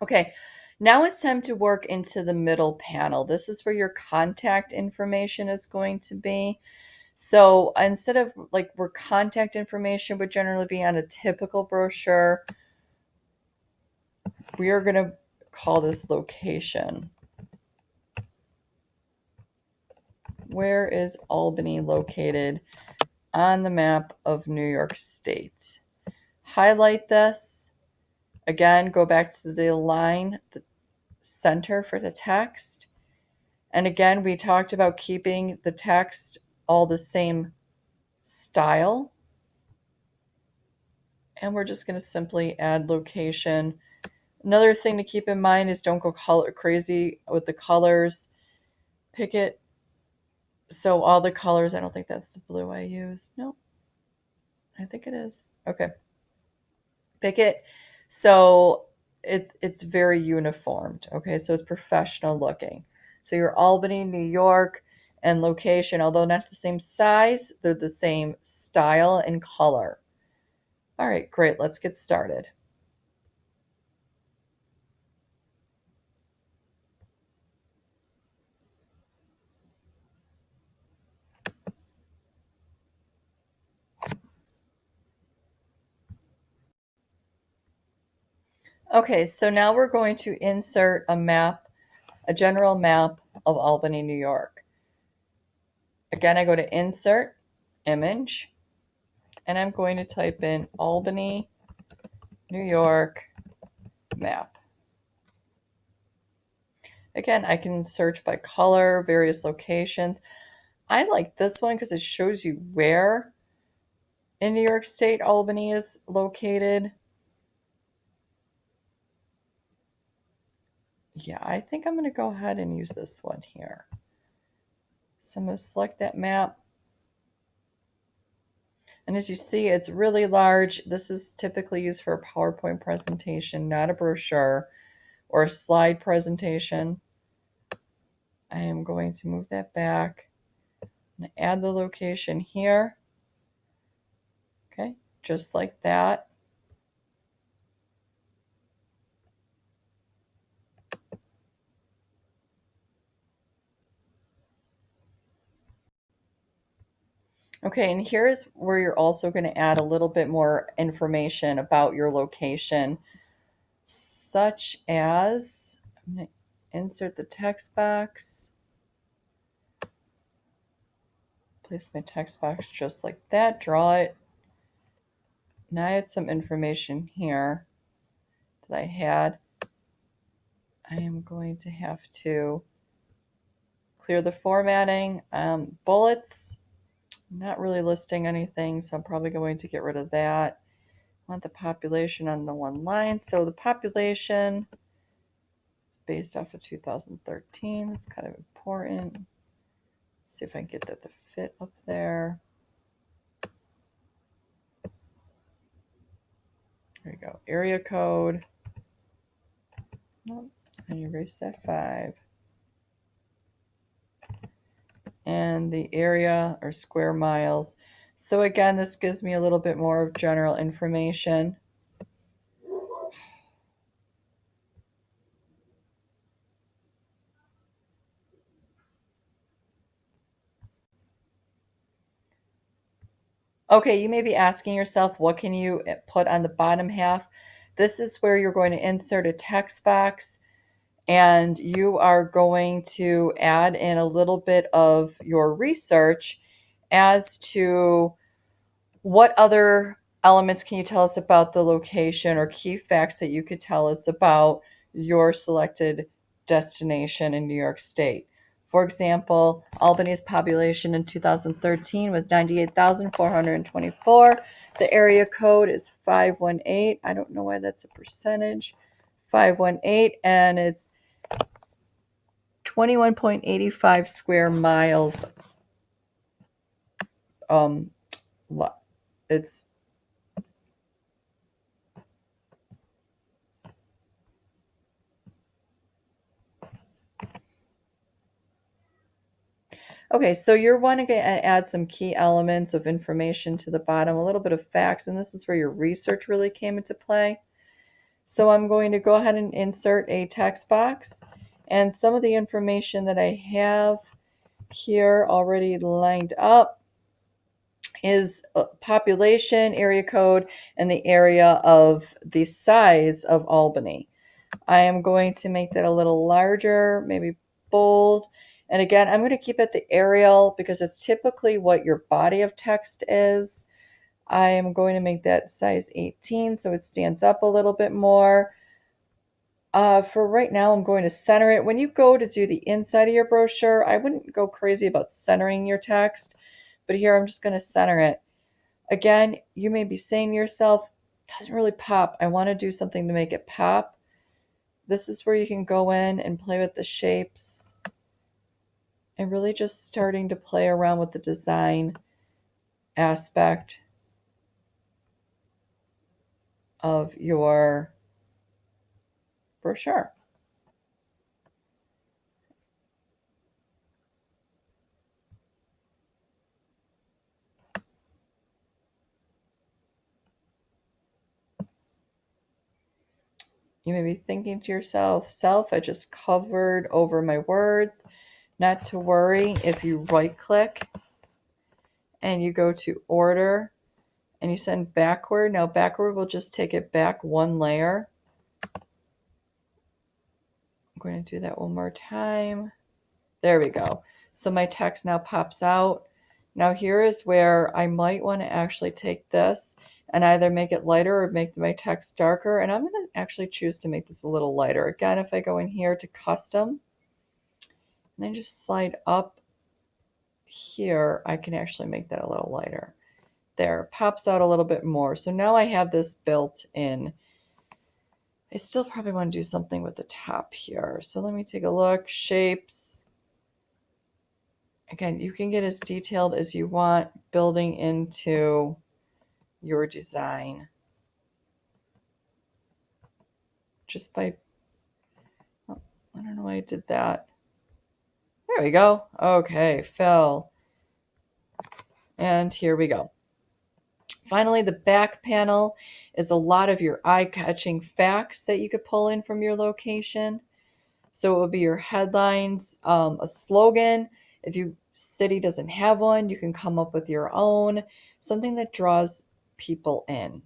Okay, now it's time to work into the middle panel. This is where your contact information is going to be. So instead of like where contact information would generally be on a typical brochure, we are going to call this location. Where is Albany located on the map of New York State? Highlight this. Again, go back to the line, the center for the text. And again, we talked about keeping the text all the same style. And we're just going to simply add location. Another thing to keep in mind is don't go color crazy with the colors. Pick it so all the colors, I don't think that's the blue I used. No, I think it is. Okay. Pick it so it's very uniformed. Okay, so it's professional looking. So your Albany, New York, and location, although not the same size, they're the same style and color. All right, great. Let's get started. Okay, so now we're going to insert a map, a general map of Albany, New York. Again, I go to Insert, Image, and I'm going to type in Albany, New York map. Again, I can search by color, various locations. I like this one because it shows you where in New York State Albany is located. Yeah, I think I'm going to go ahead and use this one here. So I'm going to select that map. And as you see, it's really large. This is typically used for a PowerPoint presentation, not a brochure or a slide presentation. I am going to move that back and add the location here. Okay, just like that. Okay, and here's where you're also going to add a little bit more information about your location, such as I'm going to insert the text box, place my text box just like that, draw it. Now I add some information here that I had. I am going to have to clear the formatting. Bullets, not really listing anything, so I'm probably going to get rid of that. I want the population on the one line. So the population is based off of 2013. That's kind of important. Let's see if I can get that to fit up there. There we go. Area code. Nope. And erase that 5. And the area or square miles. So again, this gives me a little bit more of general information. Okay, you may be asking yourself, what can you put on the bottom half? This is where you're going to insert a text box and you are going to add in a little bit of your research as to what other elements can you tell us about the location or key facts that you could tell us about your selected destination in New York State. For example, Albany's population in 2013 was 98,424. The area code is 518. I don't know why that's a percentage. 518, and it's 21.85 square miles. It's okay, so you're wanting to add some key elements of information to the bottom, a little bit of facts, and this is where your research really came into play. So I'm going to go ahead and insert a text box, and some of the information that I have here already lined up is population, area code, and the area of the size of Albany. I am going to make that a little larger, maybe bold. And again, I'm going to keep it the Arial because it's typically what your body of text is. I am going to make that size 18 so it stands up a little bit more. For right now, I'm going to center it. When you go to do the inside of your brochure, I wouldn't go crazy about centering your text, but here I'm just going to center it. Again, you may be saying to yourself, doesn't really pop. I want to do something to make it pop. This is where you can go in and play with the shapes and really just starting to play around with the design aspect of your brochure. You may be thinking to yourself, I just covered over my words. Not to worry, if you right click and you go to order and you send backward, now backward will just take it back one layer. I'm going to do that one more time. There we go. So my text now pops out. Now here is where I might want to actually take this and either make it lighter or make my text darker. And I'm going to actually choose to make this a little lighter. Again, if I go in here to custom and then just slide up here, I can actually make that a little lighter. There, pops out a little bit more. So now I have this built in. I still probably want to do something with the top here. So let me take a look. Shapes. Again, you can get as detailed as you want building into your design. Just by, oh, I don't know why I did that. There we go. Okay, fill. And here we go. Finally, the back panel is a lot of your eye-catching facts that you could pull in from your location. So it would be your headlines, a slogan. If your city doesn't have one, you can come up with your own, something that draws people in.